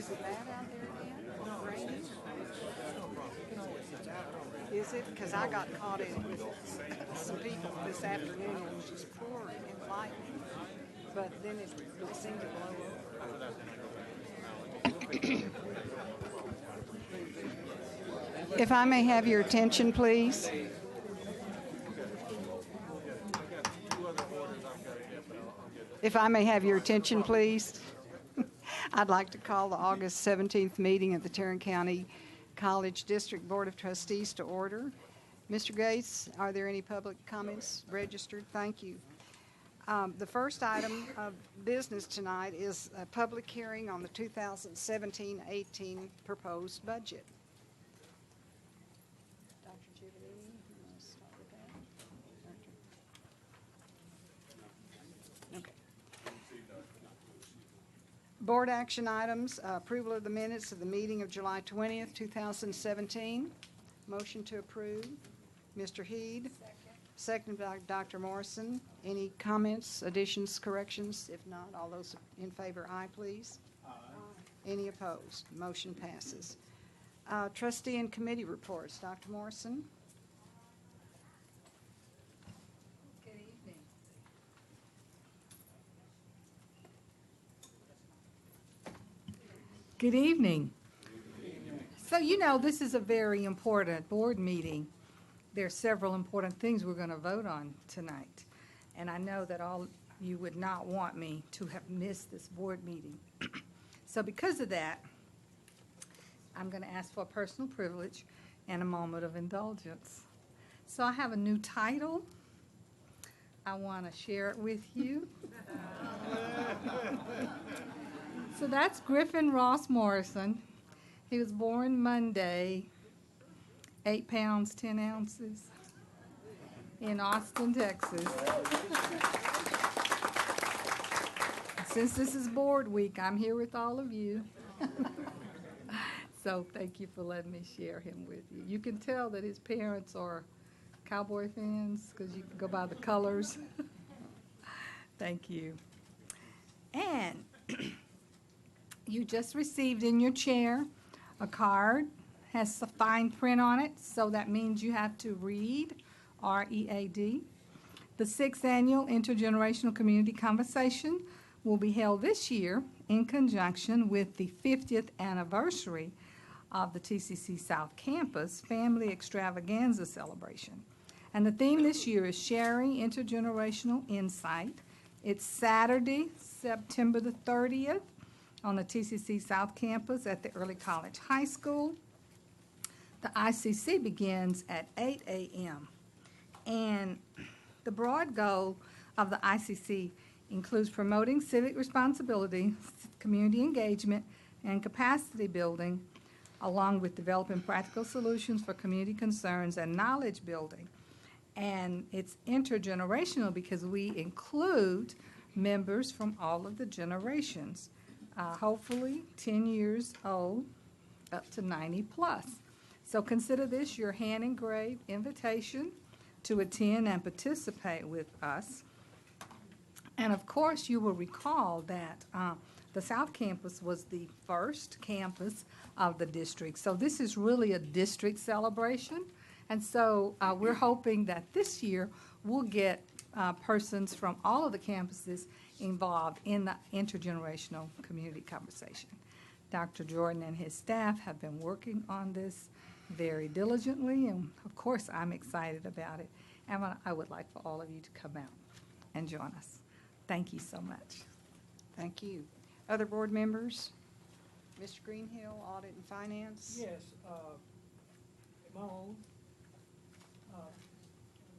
Is it bad out there again? Raining? Is it? Because I got caught in it with some people this afternoon and it was just pouring and lightning. But then it seemed to blow over. If I may have your attention, please. If I may have your attention, please. I'd like to call the August 17th meeting of the Tarrant County College District Board of Trustees to order. Mr. Gates, are there any public comments registered? Thank you. The first item of business tonight is a public hearing on the 2017-18 proposed budget. Dr. Giovanni, you want to start with that? Okay. Board action items, approval of the minutes of the meeting of July 20th, 2017. Motion to approve. Mr. Heed. Second by Dr. Morrison. Any comments, additions, corrections? If not, all those in favor, aye, please. Aye. Any opposed? Motion passes. Trustee and committee reports. Dr. Morrison. Good evening. Good evening. So, you know, this is a very important board meeting. There are several important things we're going to vote on tonight. And I know that all you would not want me to have missed this board meeting. So because of that, I'm going to ask for a personal privilege and a moment of indulgence. So I have a new title. I want to share it with you. So that's Griffin Ross Morrison. He was born Monday, 8 pounds, 10 ounces, in Austin, Texas. Since this is board week, I'm here with all of you. So thank you for letting me share him with you. You can tell that his parents are Cowboy fans because you can go by the colors. Thank you. And you just received in your chair a card. Has a fine print on it, so that means you have to read, R-E-A-D. The 6th Annual Intergenerational Community Conversation will be held this year in conjunction with the 50th anniversary of the TCC South Campus Family Extravaganza Celebration. And the theme this year is Sharing Intergenerational Insight. It's Saturday, September the 30th on the TCC South Campus at the Early College High School. The ICC begins at 8 a.m. And the broad goal of the ICC includes promoting civic responsibility, community engagement, and capacity building, along with developing practical solutions for community concerns and knowledge building. And it's intergenerational because we include members from all of the generations, hopefully 10 years old up to 90 plus. So consider this your hand-engraved invitation to attend and participate with us. And of course, you will recall that the South Campus was the first campus of the district. So this is really a district celebration. And so we're hoping that this year we'll get persons from all of the campuses involved in the intergenerational community conversation. Dr. Jordan and his staff have been working on this very diligently, and of course I'm excited about it. And I would like for all of you to come out and join us. Thank you so much. Thank you. Other board members? Mr. Greenhill, Audit and Finance? Yes. Am I on?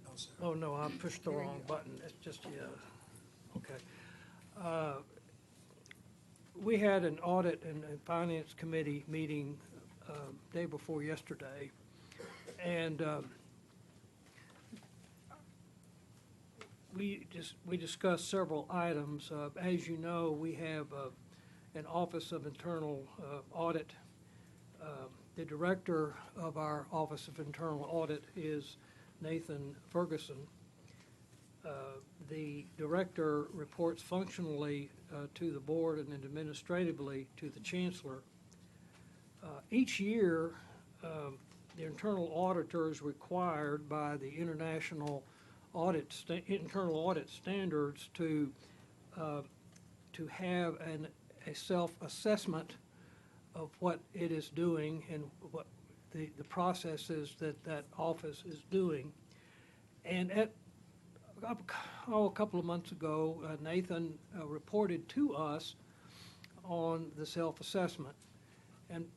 No, sir. Oh, no, I pushed the wrong button. It's just, yeah. Okay. We had an Audit and Finance Committee meeting day before yesterday, and we discussed several items. As you know, we have an Office of Internal Audit. The director of our Office of Internal Audit is Nathan Ferguson. The director reports functionally to the board and then administratively to the Chancellor. Each year, the internal auditor is required by the international internal audit standards to have a self-assessment of what it is doing and what the processes that office is doing. And a couple of months ago, Nathan reported to us on the self-assessment. And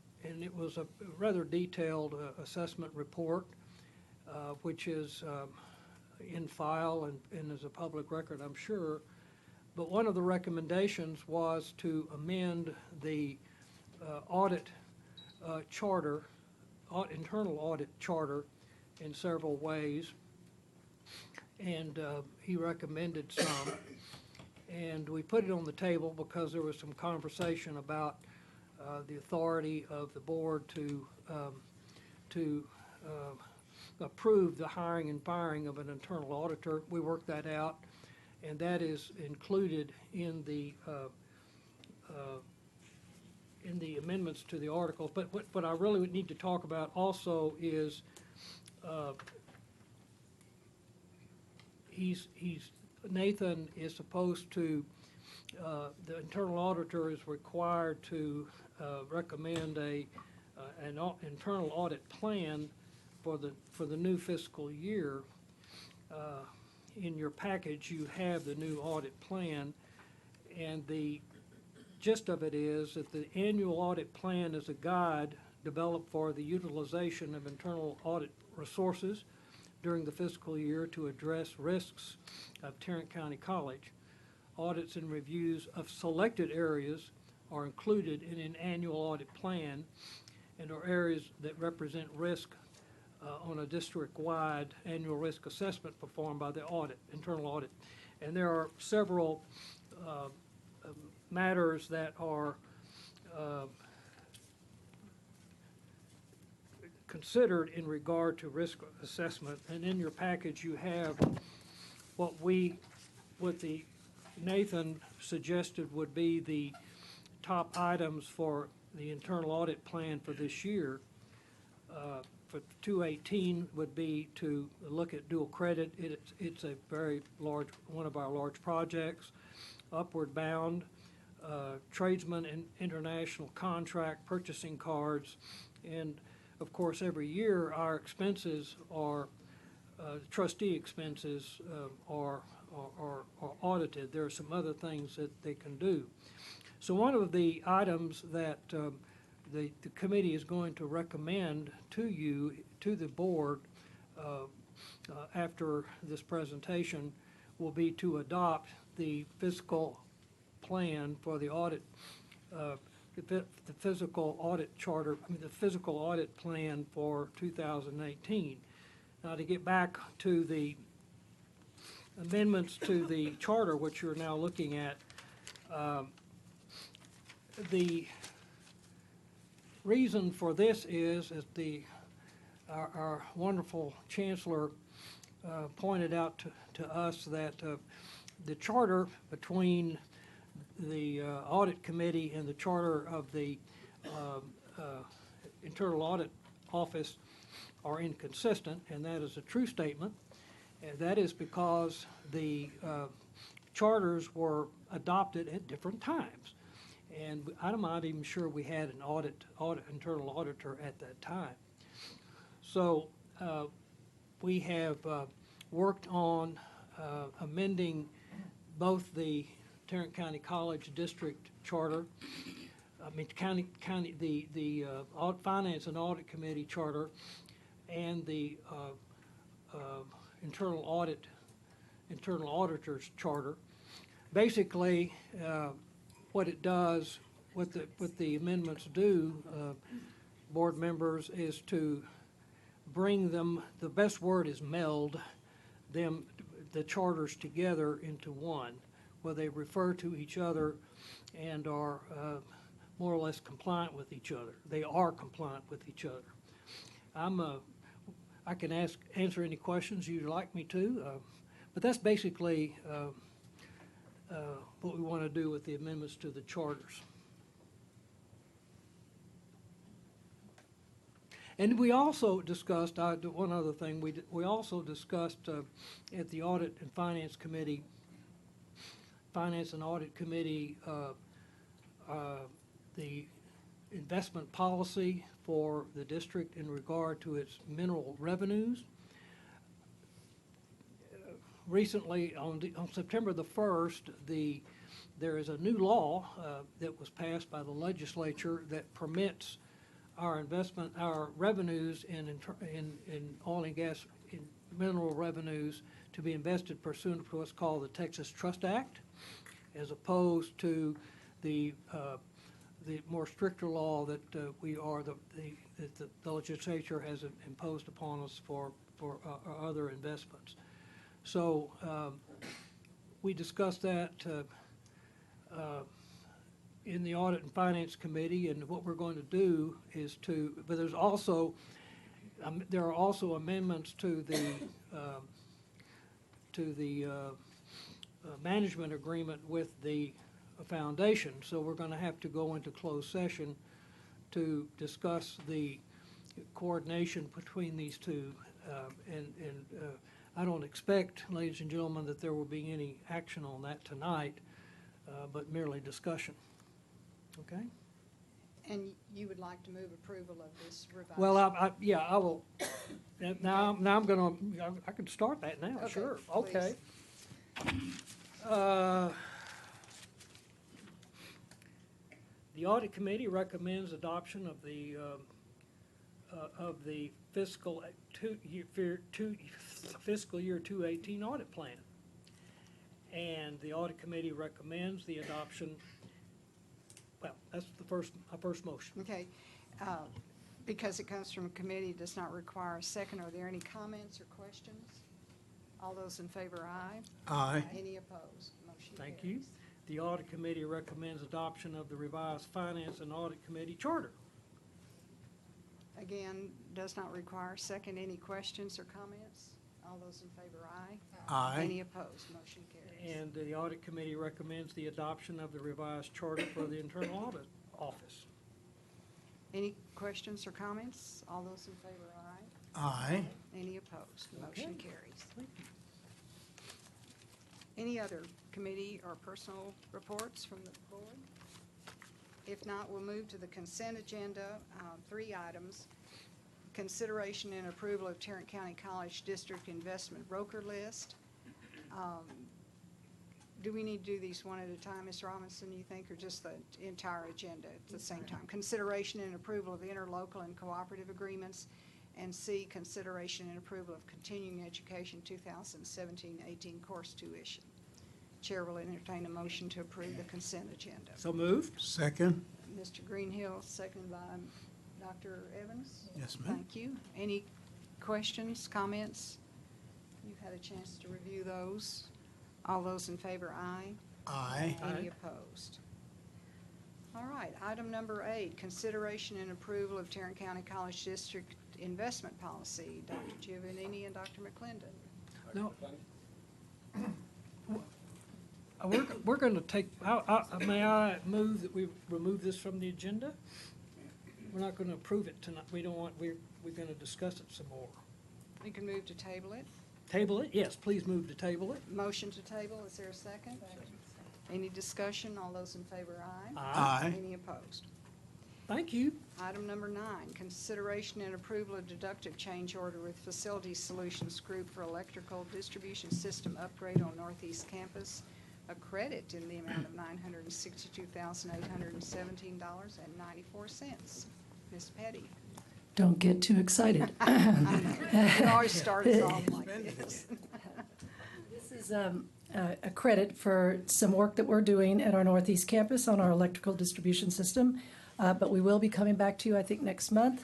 it was a rather detailed assessment report, which is in file and is a public record, I'm sure. But one of the recommendations was to amend the audit charter, internal audit charter, in several ways. And he recommended some. And we put it on the table because there was some conversation about the authority of the board to approve the hiring and firing of an internal auditor. We worked that out, and that is included in the amendments to the article. But what I really would need to talk about also is Nathan is supposed to, the internal auditor is required to recommend an internal audit plan for the new fiscal year. In your package, you have the new audit plan, and the gist of it is that the annual audit plan is a guide developed for the utilization of internal audit resources during the fiscal year to address risks of Tarrant County College. Audits and reviews of selected areas are included in an annual audit plan and are areas that represent risk on a district-wide annual risk assessment performed by the internal audit. And there are several matters that are considered in regard to risk assessment. And in your package, you have what Nathan suggested would be the top items for the internal audit plan for this year. For 2018 would be to look at dual credit. It's a very large, one of our large projects. Upward bound, tradesman and international contract, purchasing cards, and of course every year our expenses are, trustee expenses are audited. There are some other things that they can do. So one of the items that the committee is going to recommend to you, to the board, after this presentation, will be to adopt the fiscal plan for the audit, the physical audit charter, the physical audit plan for 2018. Now, to get back to the amendments to the charter, which you're now looking at, the reason for this is that our wonderful Chancellor pointed out to us that the charter between the audit committee and the charter of the internal audit office are inconsistent, and that is a true statement. And that is because the charters were adopted at different times. And I'm not even sure we had an internal auditor at that time. So we have worked on amending both the Tarrant County College District Charter, the Finance and Audit Committee Charter, and the internal Auditor's Charter. Basically, what it does, what the amendments do, board members, is to bring them, the best word is meld them, the charters together into one, where they refer to each other and are more or less compliant with each other. They are compliant with each other. I can answer any questions you'd like me to, but that's basically what we want to do with the amendments to the charters. And we also discussed, one other thing, we also discussed at the Audit and Finance Committee, Finance and Audit Committee, the investment policy for the district in regard to its mineral revenues. Recently, on September the 1st, there is a new law that was passed by the legislature that permits our revenues in oil and gas, in mineral revenues, to be invested pursuant to what's called the Texas Trust Act, as opposed to the more stricter law that the legislature has imposed upon us for other investments. So we discussed that in the Audit and Finance Committee, and what we're going to do is but there are also amendments to the management agreement with the foundation. So we're going to have to go into closed session to discuss the coordination between these two. And I don't expect, ladies and gentlemen, that there will be any action on that tonight, but merely discussion. Okay? And you would like to move approval of this revised? Well, yeah, I will. Now I'm going to, I can start that now, Okay, sure. please. Okay. The Audit Committee recommends adoption of the fiscal year 2018 audit plan. And the Audit Committee recommends the adoption. Well, that's our first motion. Okay. Because it comes from a committee, it does not require a second. Are there any comments or questions? All those in favor, aye. Aye. Any opposed? Motion Thank you. carries. The Audit Committee recommends adoption of the revised Finance and Audit Committee charter. Again, does not require a second. Any questions or comments? All those in favor, aye. Aye. Any opposed? Motion carries. And the Audit Committee recommends the adoption of the revised charter for the Internal Audit Office. Any questions or comments? All those in favor, aye. Aye. Any opposed? Motion Okay. carries. Thank you. Any other committee or personal reports from the board? If not, we'll move to the consent agenda. 3 items. Consideration and approval of Tarrant County College District Investment Broker List. Do we need to do these one at a time, Ms. Robinson, you think, or just the entire agenda at the same time? Consideration and approval of interlocal and cooperative agreements. And C, consideration and approval of continuing education 2017-18 course tuition. Chair will entertain a motion to approve the consent agenda. So moved. Second. Mr. Greenhill, seconded by Dr. Evans. Yes, ma'am. Thank you. Any questions, comments? You've had a chance to review those. All those in favor, aye. Aye. Any Aye. opposed? All right, item number 8, consideration and approval of Tarrant County College District Investment Policy. Dr. Giovannini and Dr. McClendon. No. We're going to take, may I move that we remove this from the agenda? We're not going to approve it tonight. We don't want, we're going to discuss it some more. You can move to table it. Table it? Yes, please move to table it. Motion to table, is there a second? Any discussion? All those in favor, aye. Aye. Any opposed? Thank you. Item number 9, consideration and approval of deductive change order with Facility Solutions Group for electrical distribution system upgrade on Northeast Campus. A credit in the amount of $962,817.94. Ms. Petty. Don't get too excited. It always starts off like this. This is a credit for some work that we're doing at our Northeast campus on our electrical distribution system. But we will be coming back to you, I think, next month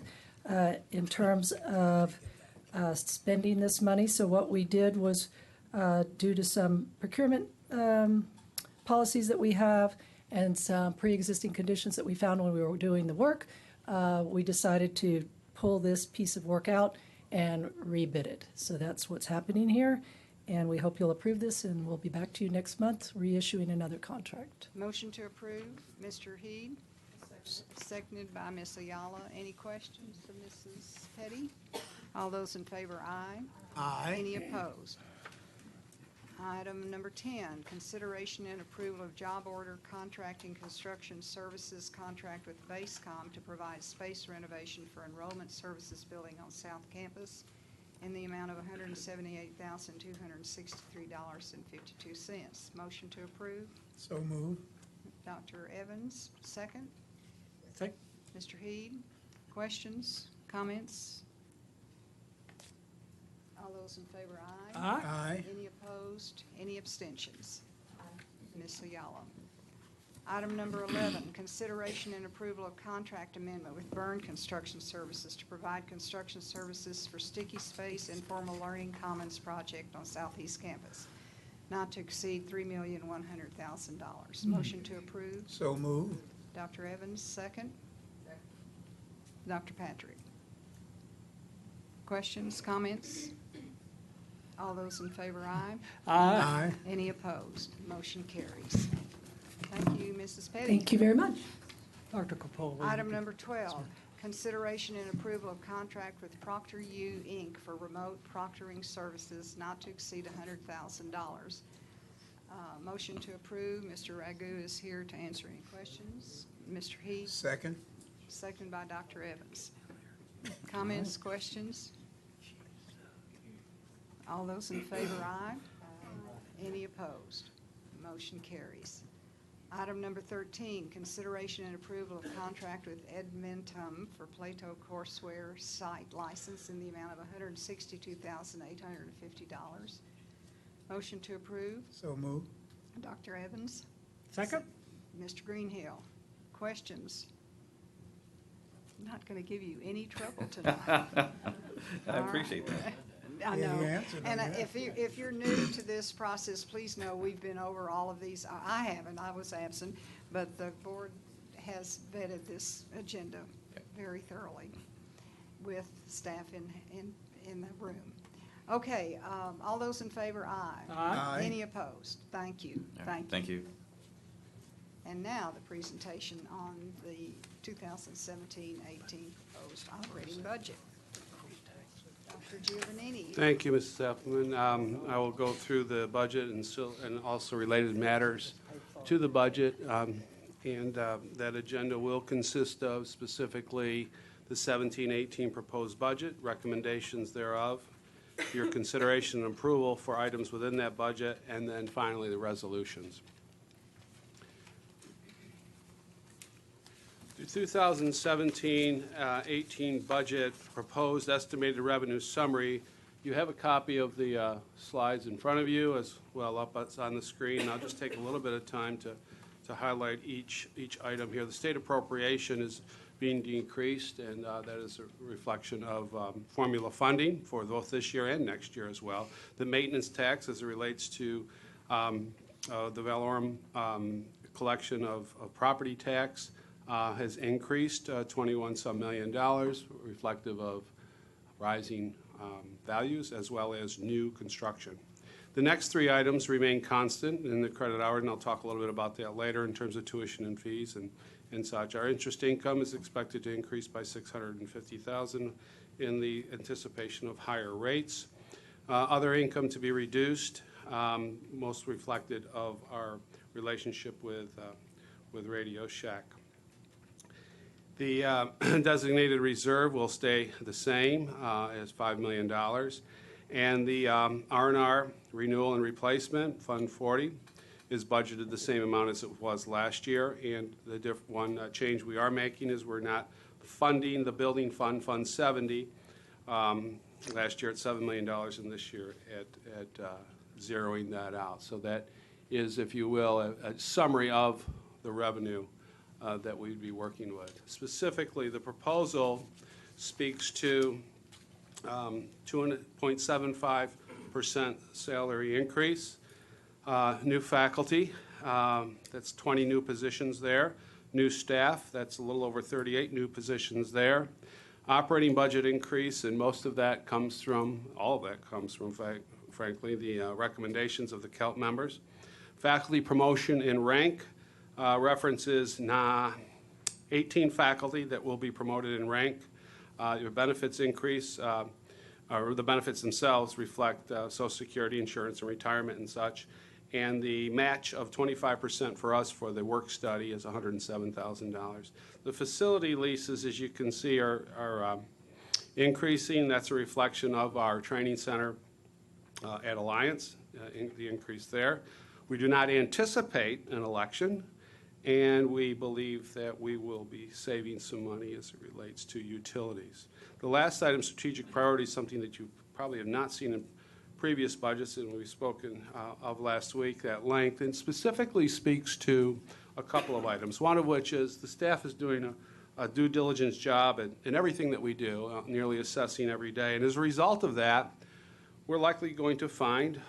in terms of spending this money. So what we did was, due to some procurement policies that we have and some pre-existing conditions that we found when we were doing the work, we decided to pull this piece of work out and rebid it. So that's what's happening here. And we hope you'll approve this, and we'll be back to you next month, reissuing another contract. Motion to approve, Mr. Heed. Seconded by Ms. Ayala. Any questions of Mrs. Petty? All those in favor, aye. Aye. Any opposed? Item number 10, consideration and approval of job order contracting construction services contract with Basecom to provide space renovation for Enrollment Services Building on South Campus in the amount of $178,263.52. Motion to approve. So move. Dr. Evans, second. Second. Mr. Heed, questions, comments? All those in favor, aye. Aye. Any opposed? Any abstentions? Ms. Ayala. Item number 11, consideration and approval of contract amendment with Byrne Construction Services to provide construction services for Sticky Space Informal Learning Commons project on Southeast Campus, not to exceed $3,100,000. Motion to approve. So move. Dr. Evans, second. Dr. Patrick. Questions, comments? All those in favor, aye. Aye. Any opposed? Motion carries. Thank you, Mrs. Petty. Thank you very much. Dr. Capola. Item number 12, consideration and approval of contract with ProctorU, Inc. for remote proctoring services not to exceed $100,000. Motion to approve. Mr. Ragu is here to answer any questions. Mr. Heath, Second. second by Dr. Evans. Comments, questions? All those in favor, aye. Any opposed? Motion carries. Item number 13, consideration and approval of contract with Edmentum for PLATO Courseware site license in the amount of $162,850. Motion to approve. So move. Dr. Evans. Second. Mr. Greenhill. Questions? Not going to give you any trouble tonight. I appreciate that. I Yeah, know. you answered, I And guess. if you're new to this process, please know we've been over all of these. I haven't, I was absent, but the board has vetted this agenda very thoroughly with staff in the room. Okay, all those in favor, aye. Aye. Any opposed? Thank you. All right, Thank you. Thank you. And now the presentation on the 2017-18 proposed operating budget. Dr. Giovannini. Thank you, Mrs. Appleman. I will go through the budget and also related matters to the budget. That agenda will consist of specifically the 17-18 proposed budget, recommendations thereof, your consideration and approval for items within that budget, and then finally the resolutions. The 2017-18 budget proposed estimated revenue summary. You have a copy of the slides in front of you as well up on the screen. I'll just take a little bit of time to highlight each item here. The state appropriation is being decreased, and that is a reflection of formula funding for both this year and next year as well. The maintenance tax, as it relates to the Valorum collection of property tax, has increased $21-some million, reflective of rising values as well as new construction. The next three items remain constant in the credit hour, and I'll talk a little bit about that later in terms of tuition and fees and such. Our interest income is expected to increase by $650,000 in the anticipation of higher rates. Other income to be reduced, most reflected of our relationship with Radio Shack. The designated reserve will stay the same as $5 million. And the R&R renewal and replacement, Fund 40, is budgeted the same amount as it was last year. And the one change we are making is we're not funding the building fund, Fund 70, last year at $7 million and this year at zeroing that out. So that is, if you will, a summary of the revenue that we'd be working with. Specifically, the proposal speaks to 2.75% salary increase, new faculty, that's 20 new positions there, new staff, that's a little over 38 new positions there, operating budget increase, and most of that comes from, all of that comes from, frankly, the recommendations of the CELT members. Faculty promotion in rank, references, 18 faculty that will be promoted in rank. Your benefits increase, or the benefits themselves reflect Social Security, insurance, and retirement and such. And the match of 25% for us for the work study is $107,000. The facility leases, as you can see, are increasing. That's a reflection of our training center at Alliance, the increase there. We do not anticipate an election, and we believe that we will be saving some money as it relates to utilities. The last item, strategic priority, is something that you probably have not seen in previous budgets, and we've spoken of last week at length, and specifically speaks to a couple of items, one of which is the staff is doing a due diligence job in everything that we do, nearly assessing every day. And as a result of that, we're likely going to find,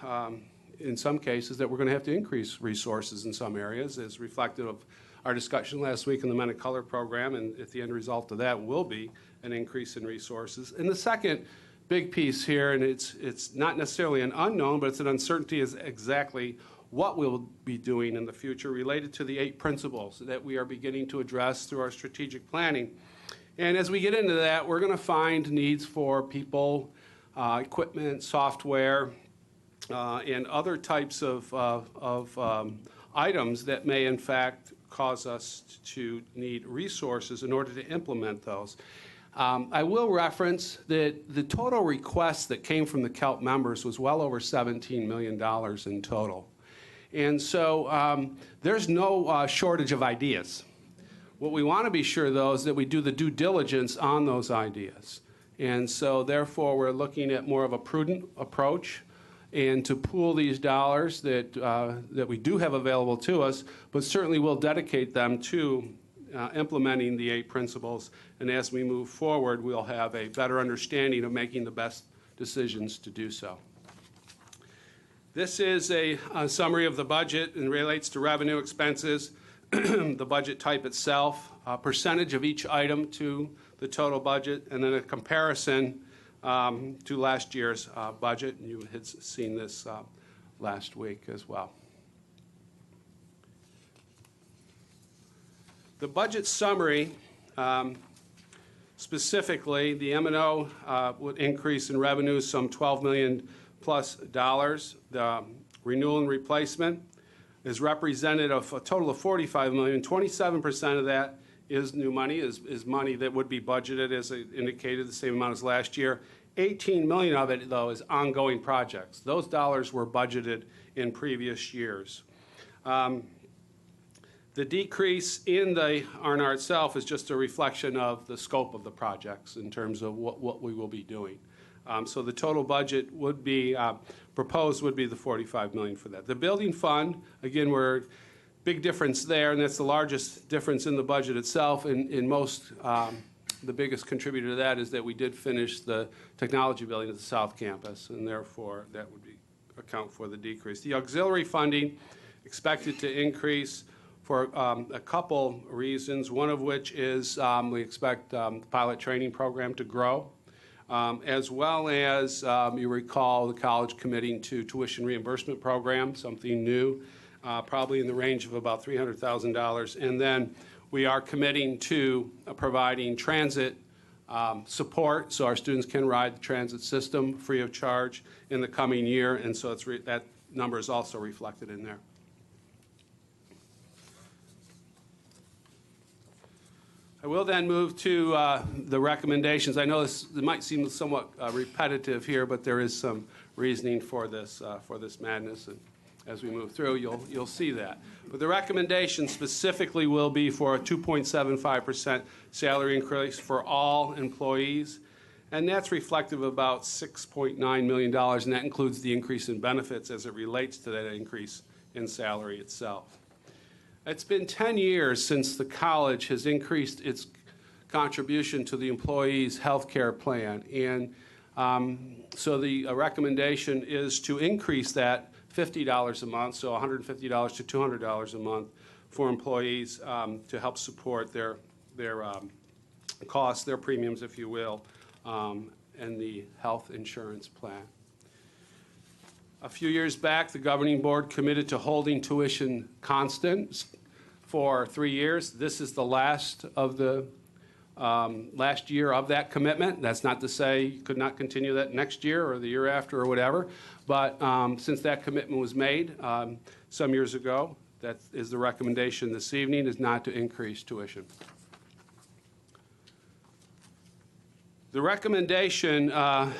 in some cases, that we're going to have to increase resources in some areas, as reflective of our discussion last week in the Men of Color program, and at the end result of that will be an increase in resources. And the second big piece here, and it's not necessarily an unknown, but it's an uncertainty, is exactly what we'll be doing in the future related to the 8 principles that we are beginning to address through our strategic planning. And as we get into that, we're going to find needs for people, equipment, software, and other types of items that may in fact cause us to need resources in order to implement those. I will reference that the total request that came from the CALP members was well over $17 million in total. And so there's no shortage of ideas. What we want to be sure, though, is that we do the due diligence on those ideas. And so therefore, we're looking at more of a prudent approach and to pool these dollars that we do have available to us, but certainly we'll dedicate them to implementing the 8 principles, and as we move forward, we'll have a better understanding of making the best decisions to do so. This is a summary of the budget and relates to revenue, expenses, the budget type itself, a percentage of each item to the total budget, and then a comparison to last year's budget, and you had seen this last week as well. The budget summary, specifically, the M&O would increase in revenue some $12 million plus dollars. The renewal and replacement is represented of a total of $45 million. 27% of that is new money, is money that would be budgeted, as I indicated, the same amount as last year. 18 million of it, though, is ongoing projects. Those dollars were budgeted in previous years. The decrease in the R&R itself is just a reflection of the scope of the projects in terms of what we will be doing. So the total budget would be, proposed would be the $45 million for that. The building fund, again, we're big difference there, and that's the largest difference in the budget itself. In most, the biggest contributor to that is that we did finish the technology building at the South Campus, and therefore that would account for the decrease. The auxiliary funding expected to increase for a couple reasons, one of which is we expect the pilot training program to grow, as well as, you recall, the college committing to tuition reimbursement program, something new, probably in the range of about $300,000. And then we are committing to providing transit support so our students can ride the transit system free of charge in the coming year, and so that number is also reflected in there. I will then move to the recommendations. I know this might seem somewhat repetitive here, but there is some reasoning for this madness, and as we move through, you'll see that. But the recommendation specifically will be for a 2.75% salary increase for all employees, and that's reflective of about $6.9 million, and that includes the increase in benefits as it relates to that increase in salary itself. It's been 10 years since the college has increased its contribution to the employee's health care plan. And so the recommendation is to increase that $50 a month, so $150 to $200 a month for employees to help support their costs, their premiums, if you will, and the health insurance plan. A few years back, the governing board committed to holding tuition constant. for 3 years. This is the last of the last year of that commitment. That's not to say you could not continue that next year or the year after or whatever, but since that commitment was made some years ago, that is the recommendation this evening, is not to increase tuition. The recommendation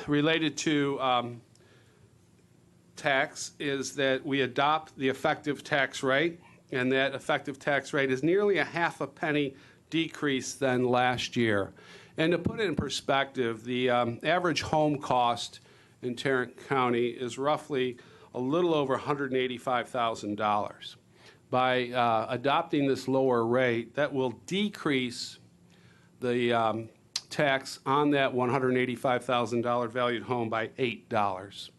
related to tax is that we adopt the effective tax rate, and that effective tax rate is nearly a half a penny decrease than last year. And to put it in perspective, the average home cost in Tarrant County is roughly a little over $185,000. By adopting this lower rate, that will decrease the tax on that $185,000 valued home by $8.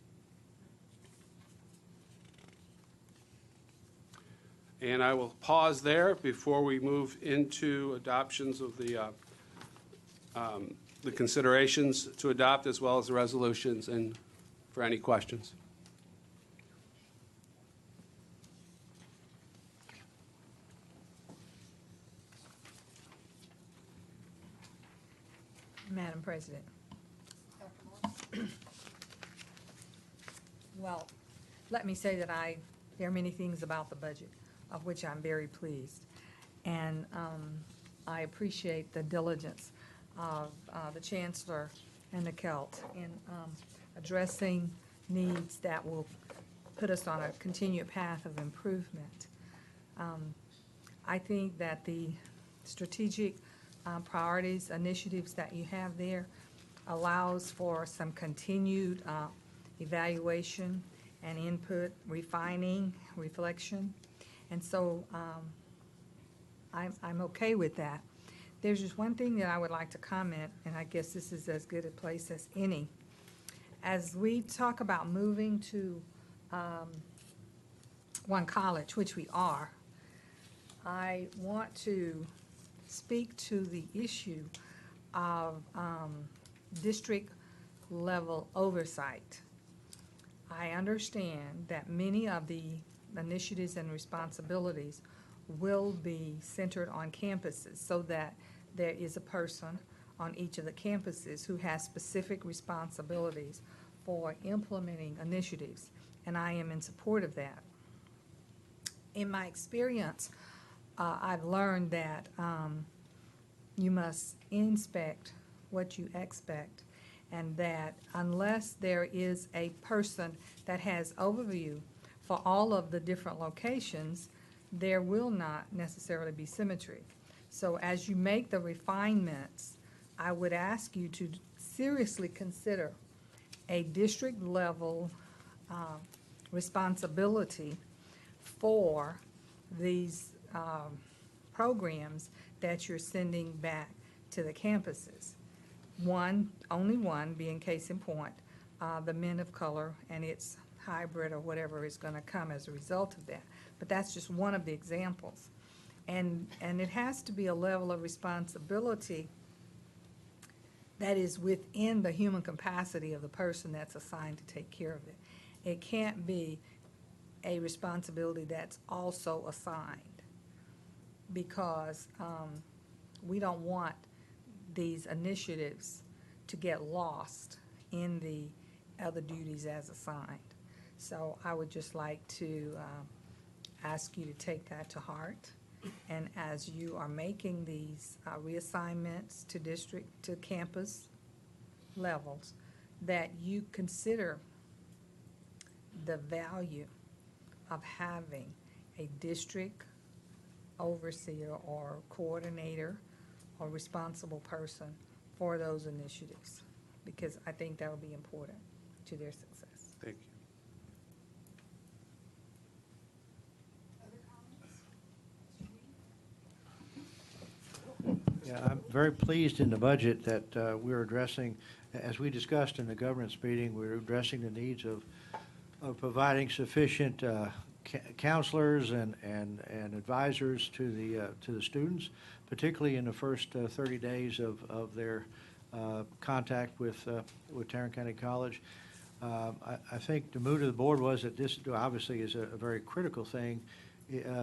And I will pause there before we move into adoptions of the considerations to adopt as well as the resolutions, and for any questions. Madam President. Well, let me say that there are many things about the budget of which I'm very pleased. And I appreciate the diligence of the Chancellor and the CELT in addressing needs that will put us on a continued path of improvement. I think that the strategic priorities, initiatives that you have there allows for some continued evaluation and input, refining, reflection. And so I'm okay with that. There's just one thing that I would like to comment, and I guess this is as good a place as any. As we talk about moving to one college, which we are, I want to speak to the issue of district level oversight. I understand that many of the initiatives and responsibilities will be centered on campuses so that there is a person on each of the campuses who has specific responsibilities for implementing initiatives, and I am in support of that. In my experience, I've learned that you must inspect what you expect, and that unless there is a person that has overview for all of the different locations, there will not necessarily be symmetry. So as you make the refinements, I would ask you to seriously consider a district level responsibility for these programs that you're sending back to the campuses. Only one being case in point, the Men of Color and its hybrid or whatever is going to come as a result of that. But that's just one of the examples. And it has to be a level of responsibility that is within the human capacity of the person that's assigned to take care of it. It can't be a responsibility that's also assigned, because we don't want these initiatives to get lost in the other duties as assigned. So I would just like to ask you to take that to heart. And as you are making these reassignments to campus levels, that you consider the value of having a district overseer or coordinator or responsible person for those initiatives, because I think that will be important to their success. Thank you. Yeah, I'm very pleased in the budget that we're addressing, as we discussed in the governance meeting, we're addressing the needs of providing sufficient counselors and advisors to the students, particularly in the first 30 days of their contact with Tarrant County College. I think the mood of the board was that this obviously is a very critical thing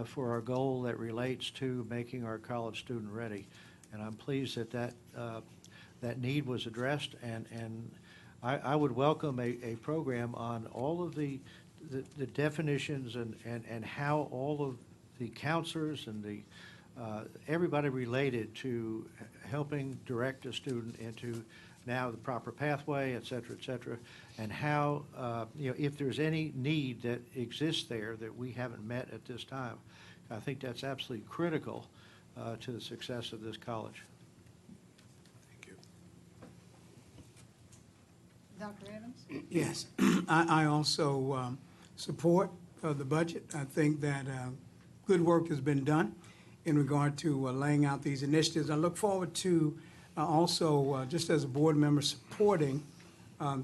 for our goal that relates to making our college student ready. And I'm pleased that that need was addressed, and I would welcome a program on all of the definitions and how all of the counselors and the everybody related to helping direct a student into now the proper pathway, et cetera, and how, if there's any need that exists there that we haven't met at this time. I think that's absolutely critical to the success of this college. Thank you. Dr. Evans? Yes, I also support the budget. I think that good work has been done in regard to laying out these initiatives. I look forward to also, just as a board member, supporting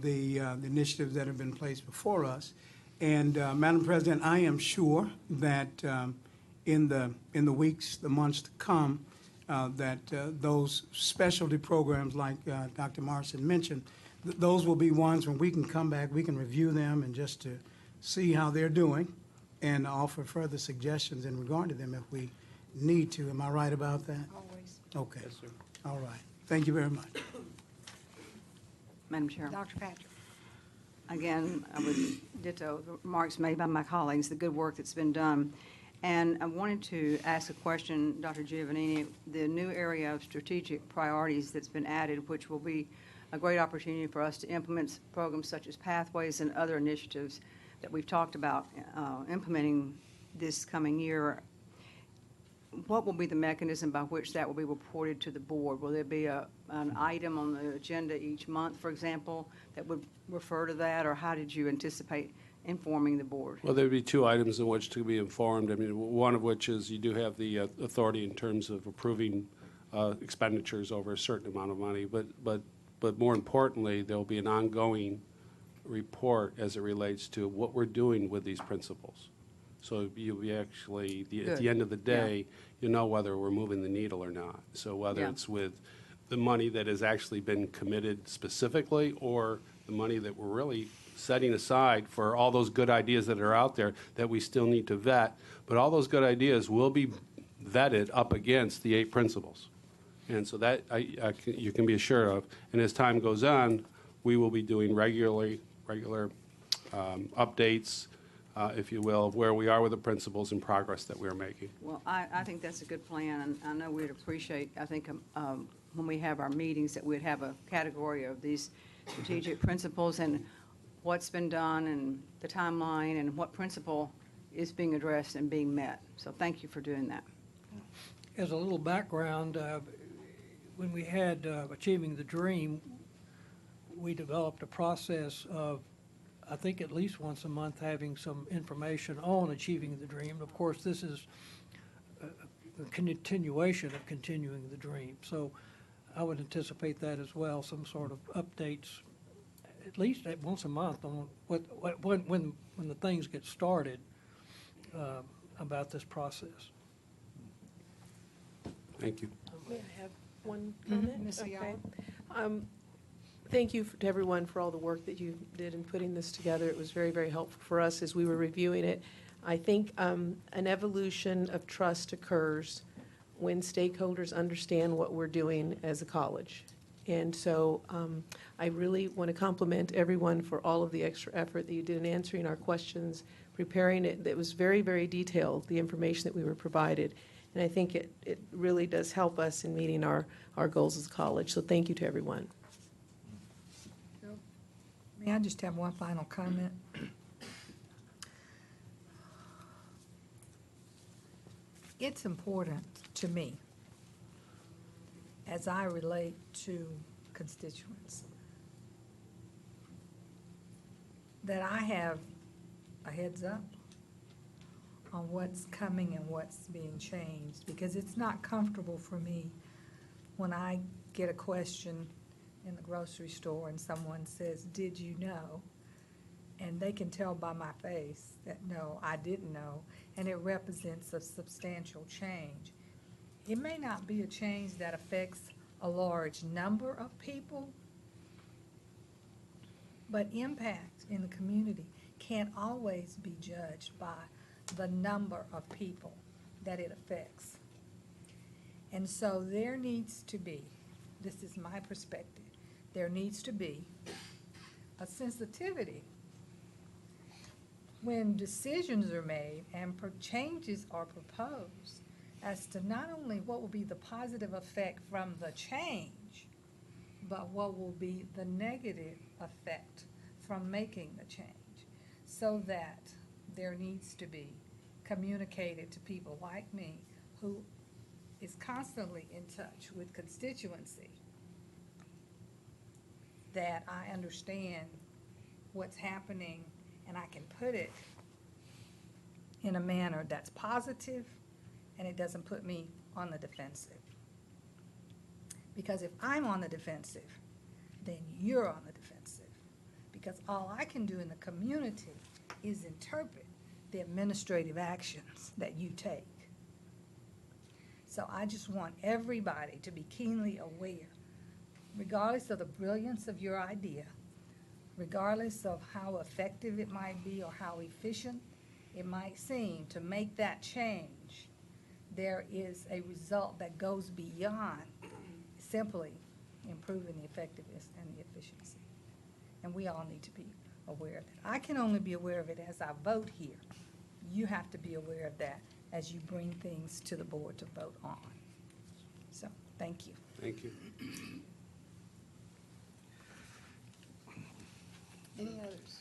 the initiatives that have been placed before us. And Madam President, I am sure that in the weeks, the months to come, that those specialty programs like Dr. Morrison mentioned, those will be ones when we can come back, we can review them and just to see how they're doing and offer further suggestions in regard to them if we need to. Am I right about that? Always. Okay. Yes, sir. All right. Thank you very much. Madam Chair. Dr. Patrick? Again, I would ditto the remarks made by my colleagues, the good work that's been done. And I wanted to ask a question, Dr. Giovannini, the new area of strategic priorities that's been added, which will be a great opportunity for us to implement programs such as Pathways and other initiatives that we've talked about implementing this coming year. What will be the mechanism by which that will be reported to the board? Will there be an item on the agenda each month, for example, that would refer to that, or how did you anticipate informing the board? Well, there'd be two items in which to be informed. I mean, one of which is you do have the authority in terms of approving expenditures over a certain amount of money, but more importantly, there'll be an ongoing report as it relates to what we're doing with these principles. So you'll be actually, at the end of the day, you know whether we're moving the needle or not. So whether it's with the money that has actually been committed specifically or the money that we're really setting aside for all those good ideas that are out there that we still need to vet, but all those good ideas will be vetted up against the 8 principles. And so that you can be assured of. And as time goes on, we will be doing regular updates, if you will, of where we are with the principles and progress that we're making. Well, I think that's a good plan, and I know we'd appreciate, I think, when we have our meetings, that we'd have a category of these strategic principles and what's been done and the timeline and what principle is being addressed and being met. So thank you for doing that. As a little background, when we had Achieving the Dream, we developed a process of, I think, at least once a month having some information on Achieving the Dream. Of course, this is a continuation of Continuing the Dream. So I would anticipate that as well, some sort of updates, at least once a month, on when the things get started about this process. Thank you. May I have one comment? Ms. Okay. Thank you to everyone for all the work that you did in putting this together. It was very, very helpful for us as we were reviewing it. I think an evolution of trust occurs when stakeholders understand what we're doing as a college. And so I really want to compliment everyone for all of the extra effort that you did in answering our questions, preparing it. That was very, very detailed, the information that we were provided. And I think it really does help us in meeting our goals as a college. So thank you to everyone. May I just have one final comment? It's important to me, as I relate to constituents, that I have a heads up on what's coming and what's being changed, because it's not comfortable for me when I get a question in the grocery store and someone says, "Did you know?" And they can tell by my face that, no, I didn't know, and it represents a substantial change. It may not be a change that affects a large number of people, but impact in the community can't always be judged by the number of people that it affects. And so there needs to be, this is my perspective, there needs to be a sensitivity when decisions are made and changes are proposed as to not only what will be the positive effect from the change, but what will be the negative effect from making the change, so that there needs to be communicated to people like me who is constantly in touch with constituency, that I understand what's happening and I can put it in a manner that's positive and it doesn't put me on the defensive. Because if I'm on the defensive, then you're on the defensive. Because all I can do in the community is interpret the administrative actions that you take. So I just want everybody to be keenly aware, regardless of the brilliance of your idea, regardless of how effective it might be or how efficient it might seem to make that change, there is a result that goes beyond simply improving the effectiveness and the efficiency. And we all need to be aware of that. I can only be aware of it as I vote here. You have to be aware of that as you bring things to the board to vote on. So, thank you. Thank you. Any others?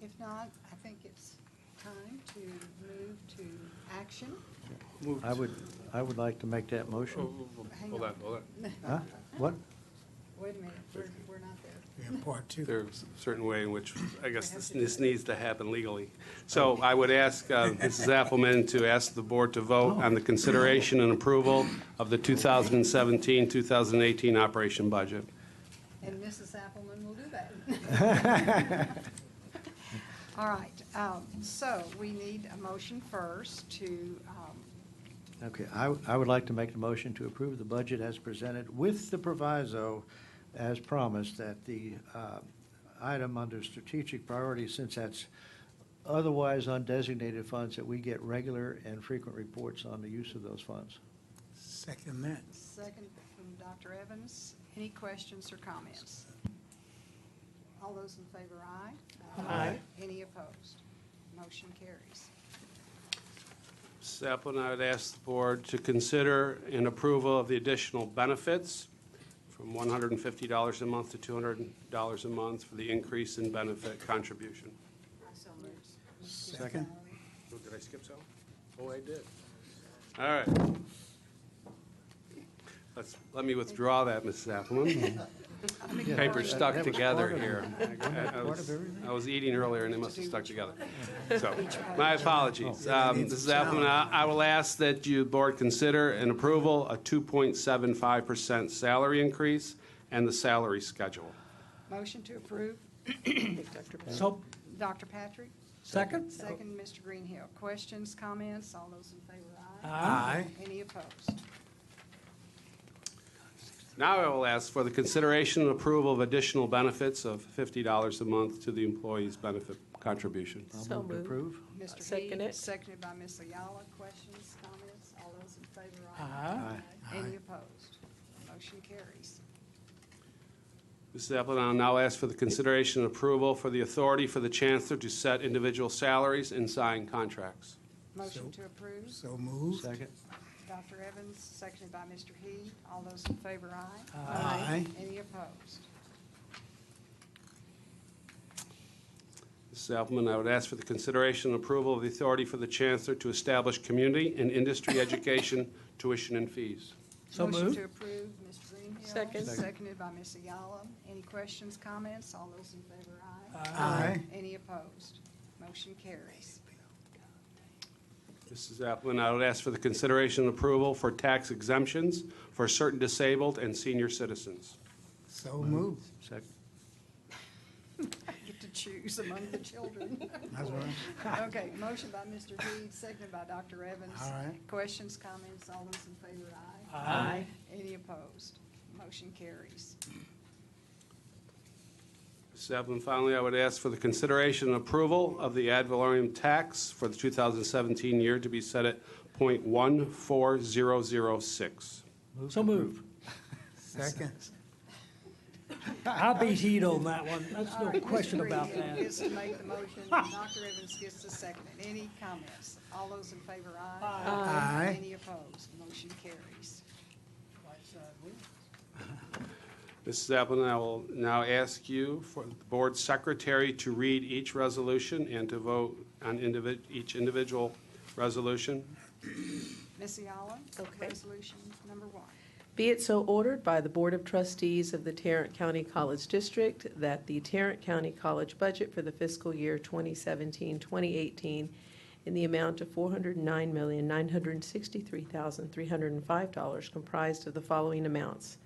If not, I think it's time to move to action. I would like to make that motion. Hang Hold on. on, hold on. Huh? What? Wait a minute, we're not there. In part two. There's a certain way in which, I guess, this needs to happen legally. So I would ask Mrs. Appleman to ask the board to vote on the consideration and approval of the 2017-2018 operation budget. And Mrs. Appleman will do that. All right, so we need a motion first to, Okay, I would like to make the motion to approve the budget as presented with the proviso, as promised, that the item under strategic priority, since that's otherwise undesignated funds, that we get regular and frequent reports on the use of those funds. Second that. second from Dr. Evans. Any questions or comments? All those in favor, aye. Aye. Any opposed? Motion carries. Mrs. Appleman, I would ask the board to consider an approval of the additional benefits from $150 a month to $200 a month for the increase in benefit contribution. So moved. Second. Oh, did I skip some? Oh, I did. All right. Let me withdraw that, Mrs. Appleman. Paper's stuck That was together part of here. it. Part of everything? I was eating earlier and they must have stuck together. So, my apologies. Mrs. Appleman, I will ask that you, board, consider and approval a 2.75% salary increase and the salary schedule. Motion to approve. So, Dr. Patrick? second? Second, Mr. Greenhill. Questions, comments? All those in favor, aye. Aye. Any opposed? Now I will ask for the consideration and approval of additional benefits of $50 a month to the employee's benefit contribution. I'll So move to moved. approve. Mr. Second Heed, it. seconded by Ms. Ayala. Questions, comments? All those in favor, aye. Aye. Any opposed? Motion carries. Mrs. Appleton, I'll now ask for the consideration and approval for the authority for the Chancellor to set individual salaries and sign contracts. Motion to approve. So moved. Second. Dr. Evans, seconded by Mr. Heed. All those in favor, aye. Aye. Any opposed? Mrs. Appleman, I would ask for the consideration and approval of the authority for the Chancellor to establish community and industry education tuition and fees. So Motion moved. to approve, Mr. Greenhill. Second. Seconded by Ms. Ayala. Any questions, comments? All those in favor, aye. Aye. Any opposed? Motion carries. Mrs. Appleman, I would ask for the consideration and approval for tax exemptions for certain disabled and senior citizens. So moved. Second. Get to choose among the children. That's right. Okay, motion by Mr. Heed, seconded by Dr. Evans. All right. Questions, comments? All those in favor, aye. Aye. Any opposed? Motion carries. 7, finally, I would ask for the consideration and approval of the ad valorem tax for the 2017 year to be set at .14006. So moved. Second. I beat heat on that one. That's All no right, question Mr. about Green that. gets to make the motion, and Dr. Evans gets to second it. Any comments? All those in favor, aye. Aye. Any opposed? Motion carries. Mrs. Appleton, I will now ask you for the board secretary to read each resolution and to vote on each individual resolution. Ms. Ayala? Okay. Resolution number 1. Be it so ordered by the Board of Trustees of the Tarrant County College District that the Tarrant County College budget for the fiscal year 2017-2018 in the amount of $409,963,305 comprised of the following amounts: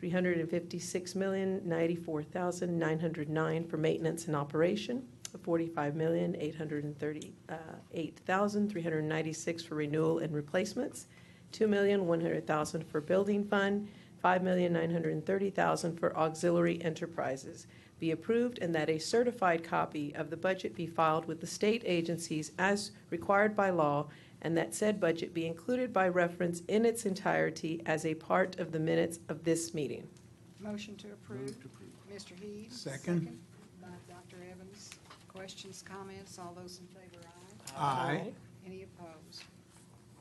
$356,094,909 for maintenance and operation, $45,838,396 for renewal and replacements, $2,100,000 for building fund, $5,930,000 for auxiliary enterprises. Be approved, and that a certified copy of the budget be filed with the state agencies as required by law, and that said budget be included by reference in its entirety as a part of the minutes of this meeting. Motion to approve. Mr. Heed. Second. By Dr. Evans. Questions, comments? All those in favor, aye. Aye. Any opposed?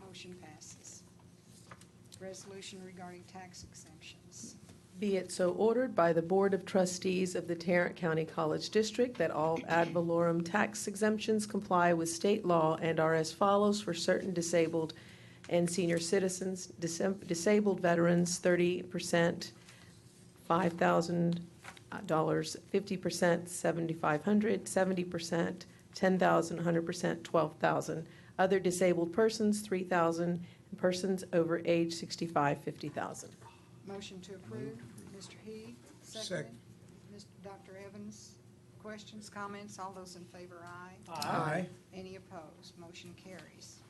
Motion passes. Resolution regarding tax exemptions. Be it so ordered by the Board of Trustees of the Tarrant County College District that all ad valorem tax exemptions comply with state law and are as follows for certain disabled and senior citizens: disabled veterans, 30%, $5,000, 50%, $7,500, 70%, $10,000, 100%, $12,000. Other disabled persons, $3,000, and persons over age 65, $50,000. Motion to approve. Mr. Heed. Second. Dr. Evans. Questions, comments? All those in favor, aye. Aye. Any opposed? Motion carries.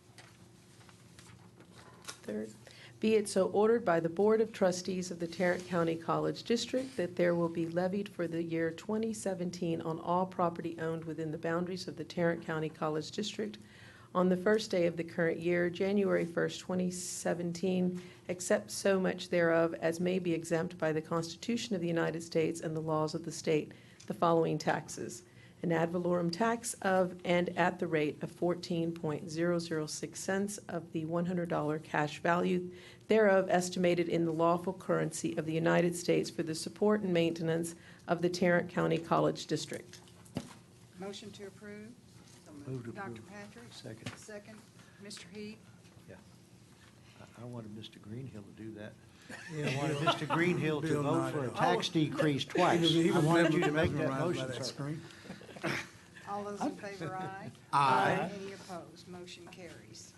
Third, be it so ordered by the Board of Trustees of the Tarrant County College District that there will be levied for the year 2017 on all property owned within the boundaries of the Tarrant County College District on the first day of the current year, January 1st, 2017, except so much thereof as may be exempt by the Constitution of the United States and the laws of the state, the following taxes: an ad valorem tax of and at the rate of 14.006 cents of the $100 cash value thereof estimated in the lawful currency of the United States for the support and maintenance of the Tarrant County College District. Motion to approve. Move to Dr. approve. Patrick. Second. Second. Mr. Heed. I wanted Mr. Greenhill to do that. I wanted Mr. Greenhill to Bill vote nodded. for a tax decrease twice. I wanted you to make that motion, By that sir. screen. All those in favor, aye. Aye. Any opposed? Motion carries.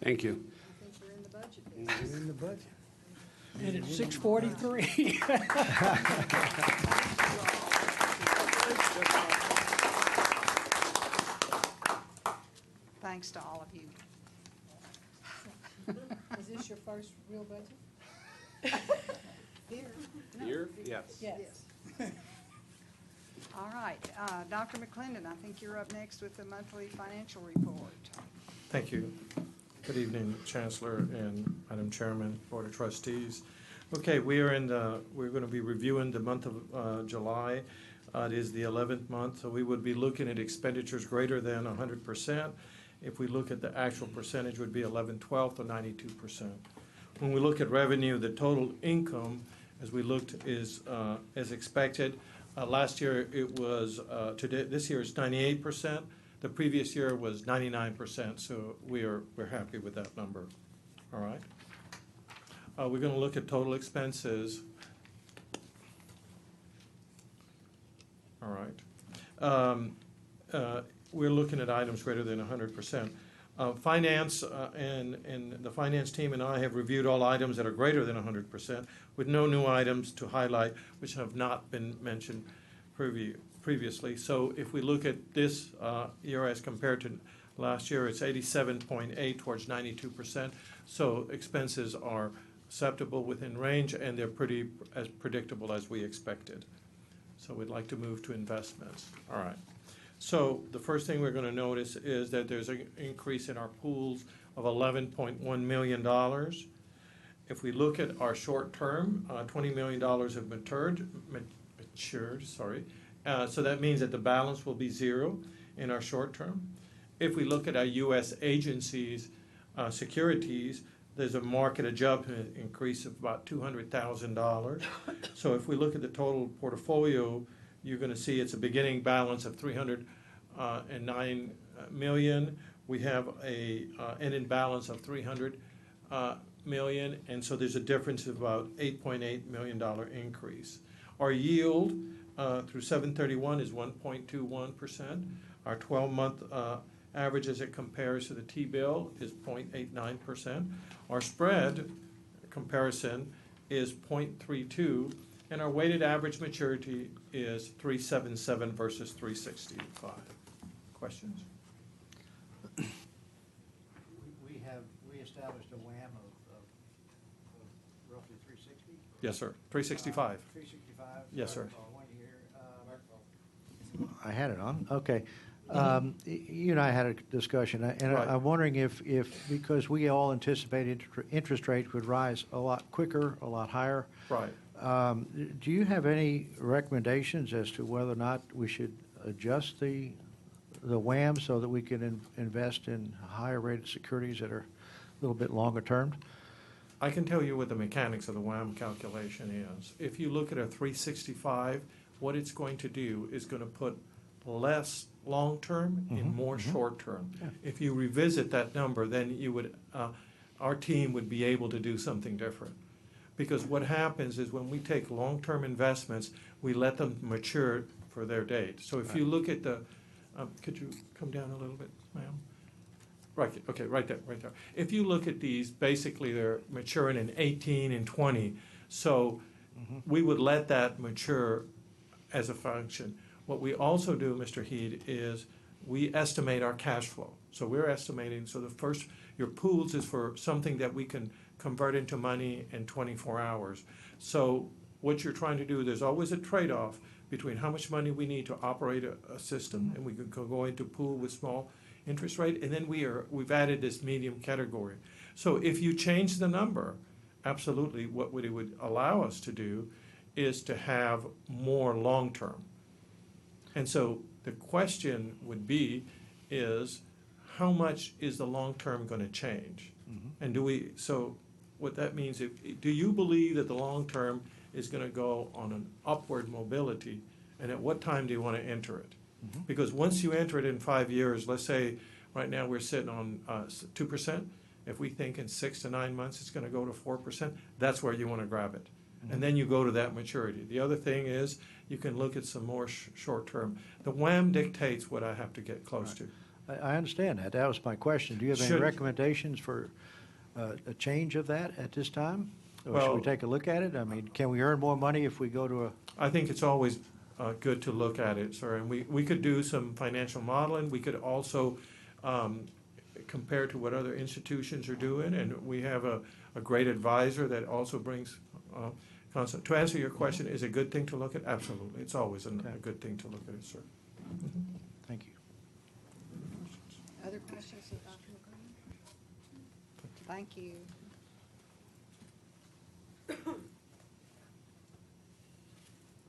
Thank you. I think we're in the budget business. In the budget. And it's 6:43. Thanks to all of you. Is this your first real budget? Here? No. Here? Yes. Yes. All right, Dr. McClendon, I think you're up next with the monthly financial report. Thank you. Good evening, Chancellor and Madam Chairman, Board of Trustees. Okay, we're going to be reviewing the month of July. It is the 11th month, so we would be looking at expenditures greater than 100%. If we look at the actual percentage, would be 11/12 or 92%. When we look at revenue, the total income, as we looked, is as expected. Last year it was, this year it's 98%. The previous year was 99%, so we're happy with that number. All right. We're going to look at total expenses. All right. We're looking at items greater than 100%. Finance and the finance team and I have reviewed all items that are greater than 100%, with no new items to highlight which have not been mentioned previously. So if we look at this year as compared to last year, it's 87.8 towards 92%. So expenses are acceptable, within range, and they're pretty as predictable as we expected. So we'd like to move to investments. All right. So the first thing we're going to notice is that there's an increase in our pools of $11.1 million. If we look at our short term, $20 million have matured, sorry. So that means that the balance will be zero in our short term. If we look at our U.S. agencies, securities, there's a market adjustment increase of about $200,000. So if we look at the total portfolio, you're going to see it's a beginning balance of $309 million. We have a ending balance of $300 million, and so there's a difference of about $8.8 million increase. Our yield through 7/31 is 1.21%. Our 12-month average as it compares to the T-bill is 0.89%. Our spread comparison is 0.32, and our weighted average maturity is 377 versus 365. Questions? We established a WAM of roughly 360? Yes, sir. 365. 365? Yes, sir. 1 year. I had it on, okay. You and I had a discussion, and Right. I'm wondering if, because we all anticipated interest rates would rise a lot quicker, a lot higher. Right. Do you have any recommendations as to whether or not we should adjust the WAM so that we can invest in higher rated securities that are a little bit longer term? I can tell you what the mechanics of the WAM calculation is. If you look at a 365, what it's going to do is going to put less long-term and more short-term. Yeah. If you revisit that number, then you would, our team would be able to do something different. Because what happens is when we take long-term investments, we let them mature for their date. So if you look at the, could you come down a little bit, ma'am? Right, okay, right there, right there. If you look at these, basically they're maturing in 18 and 20. So we would let that mature as a function. What we also do, Mr. Heed, is we estimate our cash flow. So we're estimating, so the first, your pools is for something that we can convert into money in 24 hours. So what you're trying to do, there's always a trade-off between how much money we need to operate a system, and we can go into pool with small interest rate, and then we've added this medium category. So if you change the number, absolutely, what it would allow us to do is to have more long-term. And so the question would be is how much is the long-term going to change? And so what that means, do you believe that the long-term is going to go on an upward mobility, and at what time do you want to enter it? Because once you enter it in 5 years, let's say right now we're sitting on 2%. If we think in 6 to 9 months it's going to go to 4%, that's where you want to grab it. And then you go to that maturity. The other thing is you can look at some more short-term. The WAM dictates what I have to get close to. I understand that. That was my question. Do you have any recommendations for a change of that at this time? Or should we take a look at it? I mean, can we earn more money if we go to a... I think it's always good to look at it, sir. And we could do some financial modeling. We could also compare to what other institutions are doing. And we have a great advisor that also brings constant. To answer your question, is it a good thing to look at? Absolutely. It's always a good thing to look at it, sir. Thank you. Other questions of Dr. McGrain? Thank you.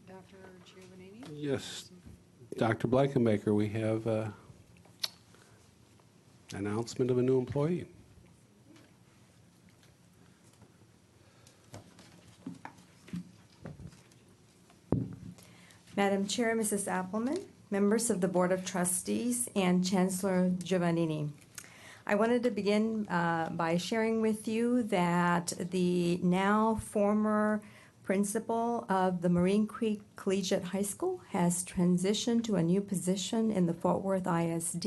Dr. Giovannini? Yes, Dr. Blankenbaker, we have announcement of a new employee. Madam Chair, Mrs. Appleman, members of the Board of Trustees, and Chancellor Giovannini. I wanted to begin by sharing with you that the now former principal of the Marine Creek Collegiate High School has transitioned to a new position in the Fort Worth ISD,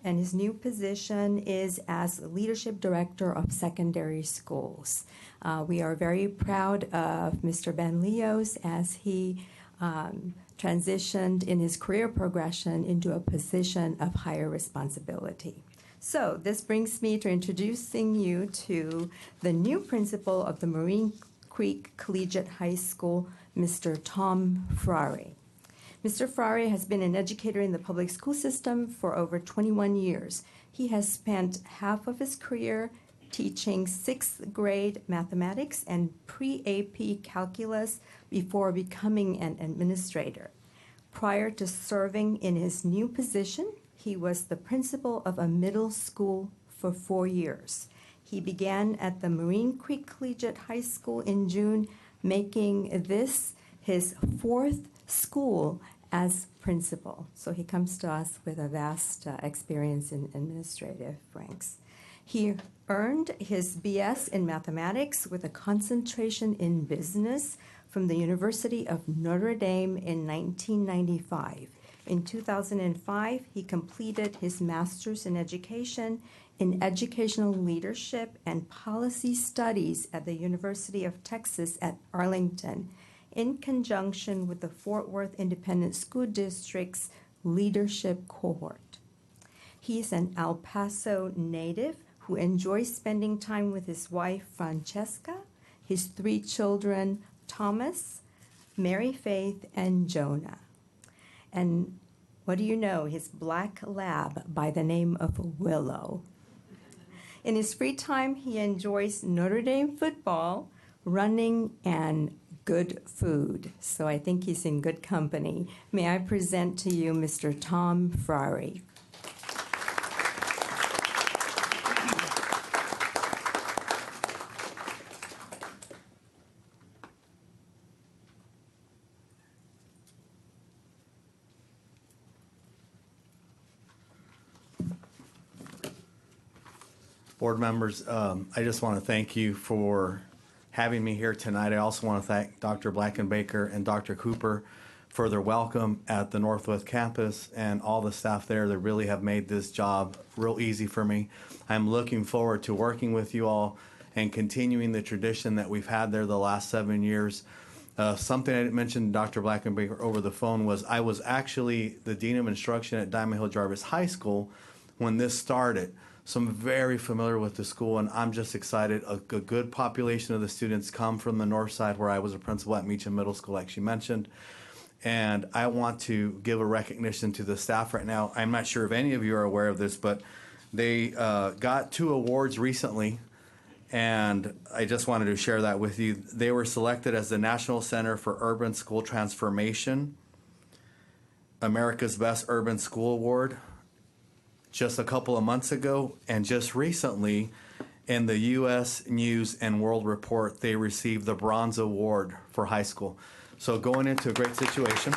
and his new position is as Leadership Director of Secondary Schools. We are very proud of Mr. Ben Leos as he transitioned in his career progression into a position of higher responsibility. So this brings me to introducing you to the new principal of the Marine Creek Collegiate High School, Mr. Tom Frary. Mr. Frari has been an educator in the public school system for over 21 years. He has spent half of his career teaching 6th grade mathematics and pre-AP calculus before becoming an administrator. Prior to serving in his new position, he was the principal of a middle school for 4 years. He began at the Marine Creek Collegiate High School in June, making this his 4th school as principal. So he comes to us with a vast experience in administrative ranks. He earned his BS in mathematics with a concentration in business from the University of Notre Dame in 1995. In 2005, he completed his master's in education in educational leadership and policy studies at the University of Texas at Arlington, in conjunction with the Fort Worth Independent School District's leadership cohort. He is an El Paso native who enjoys spending time with his wife, Francesca, his 3 children, Thomas, Mary Faith, and Jonah. And what do you know? His black lab by the name of Willow. In his free time, he enjoys Notre Dame football, running, and good food. So I think he's in good company. May I present to you Mr. Tom Frari. Board members, I just want to thank you for having me here tonight. I also want to thank Dr. Blackenbaker and Dr. Cooper for their welcome at the Northwest campus and all the staff there that really have made this job real easy for me. I'm looking forward to working with you all and continuing the tradition that we've had there the last 7 years. Something I didn't mention to Dr. Blackenbaker over the phone was I was actually the Dean of Instruction at Diamond Hill Jarvis High School when this started. So I'm very familiar with the school, and I'm just excited. A good population of the students come from the north side where I was a principal at Meacham Middle School, like she mentioned. And I want to give a recognition to the staff right now. I'm not sure if any of you are aware of this, but they got 2 awards recently, and I just wanted to share that with you. They were selected as the National Center for Urban School Transformation, America's Best Urban School Award, just a couple of months ago, and just recently in the U.S. News and World Report, they received the Bronze Award for high school. So going into a great situation.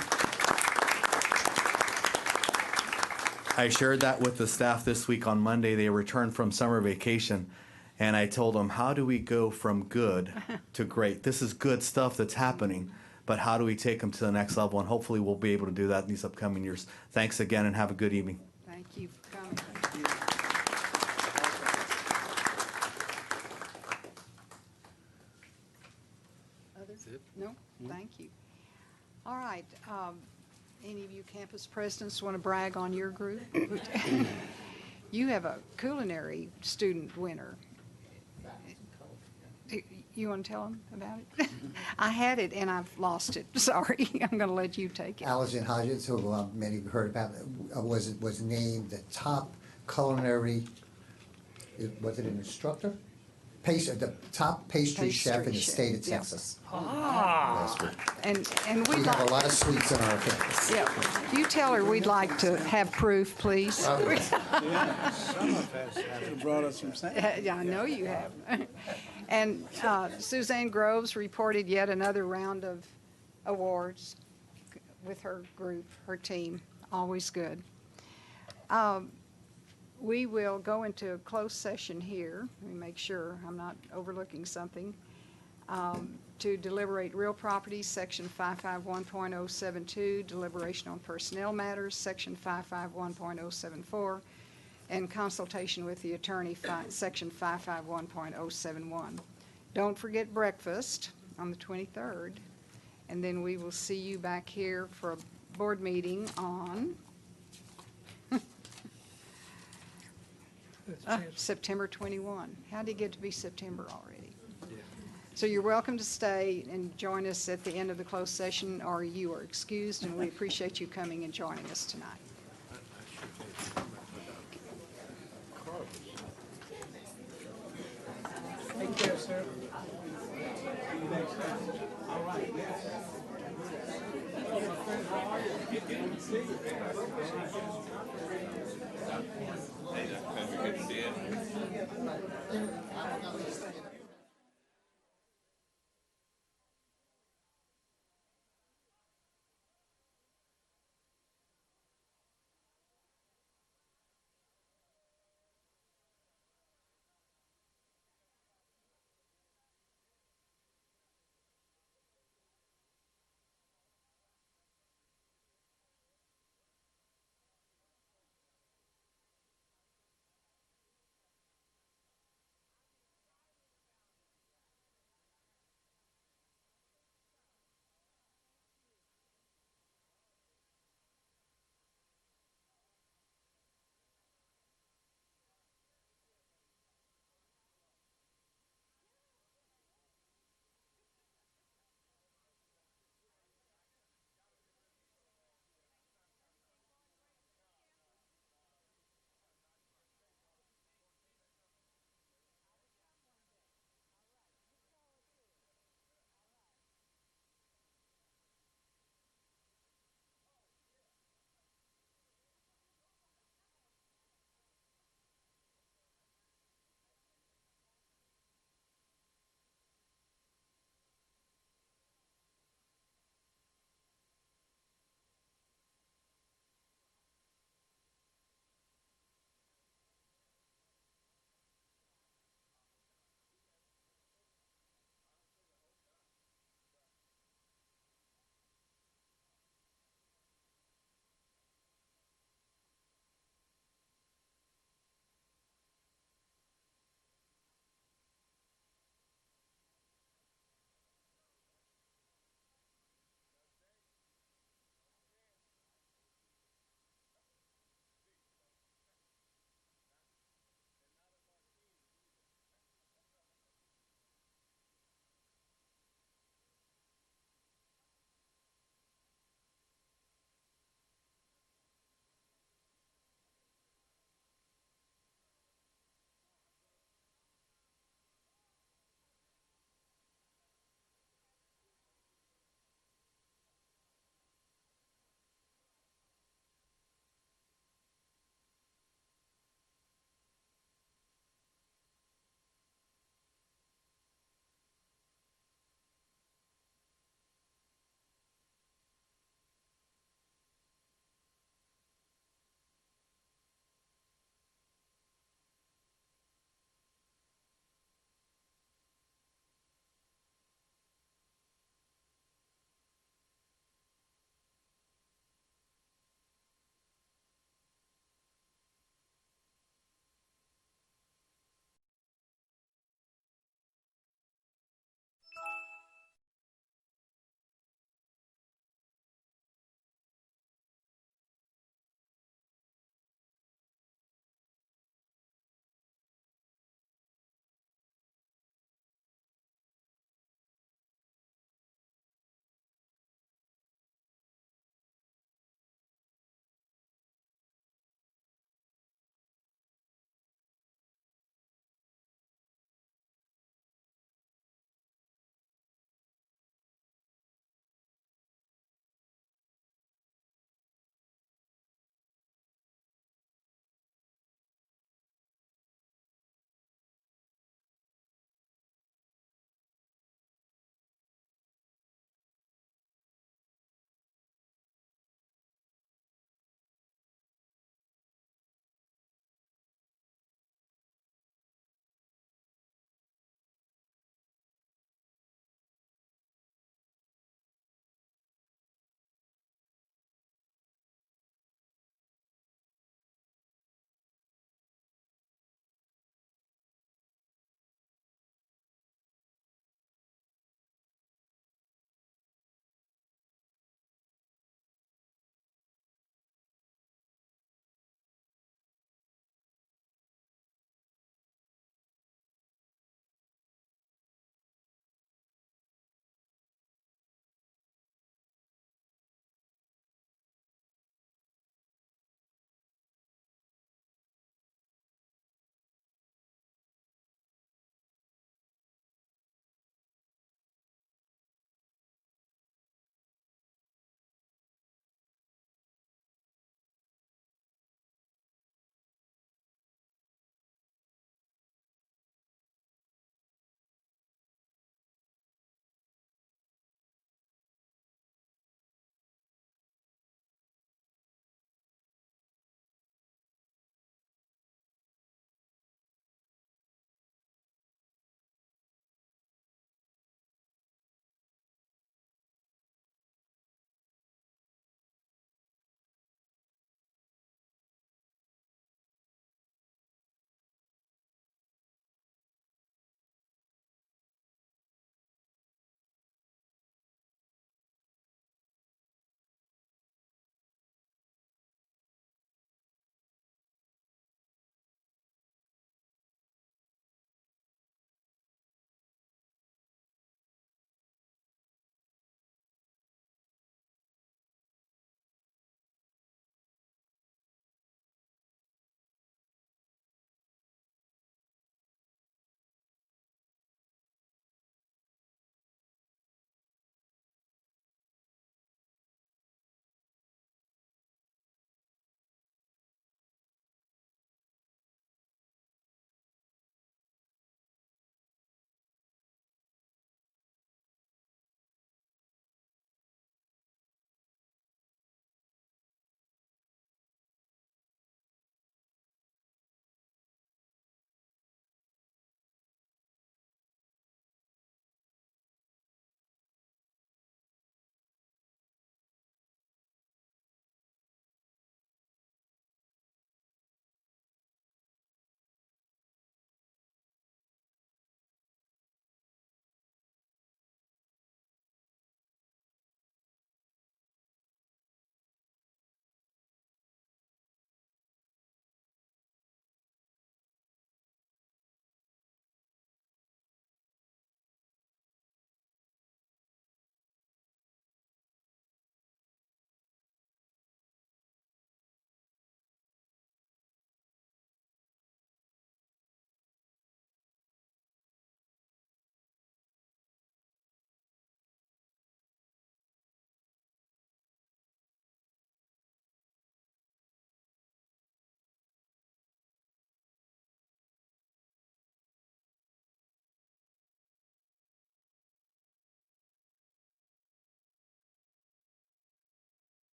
I shared that with the staff this week on Monday. They returned from summer vacation, and I told them, how do we go from good to great? This is good stuff that's happening, but how do we take them to the next level? And hopefully we'll be able to do that in these upcoming years. Thanks again, and have a good evening. Thank you for coming. Others? No? Thank you. All right. Any of you campus presidents want to brag on your group? You have a culinary student winner. You want to tell them about it? I had it and I've lost it. Sorry. I'm going to let you take it. Allison Hodges, who many have heard about, was named the top culinary, was it an instructor? The top pastry chef in the state of Texas. Ah. And we have a lot of sweets on our campus. Yeah. You tell her we'd like to have proof, please. Some of us have brought us some samples. Yeah, I know you have. And Suzanne Groves reported yet another round of awards with her group, her team. Always good. We will go into a closed session here. Let me make sure I'm not overlooking something. To deliberate real property, Section 551.072, deliberation on personnel matters, Section 551.074, and consultation with the attorney, Section 551.071. Don't forget breakfast on the 23rd, and then we will see you back here for a board meeting on September 21. How did it get to be September already? So you're welcome to stay and join us at the end of the closed session, or you are excused, and we appreciate you coming and joining us tonight. Take care, sir. Good to see you.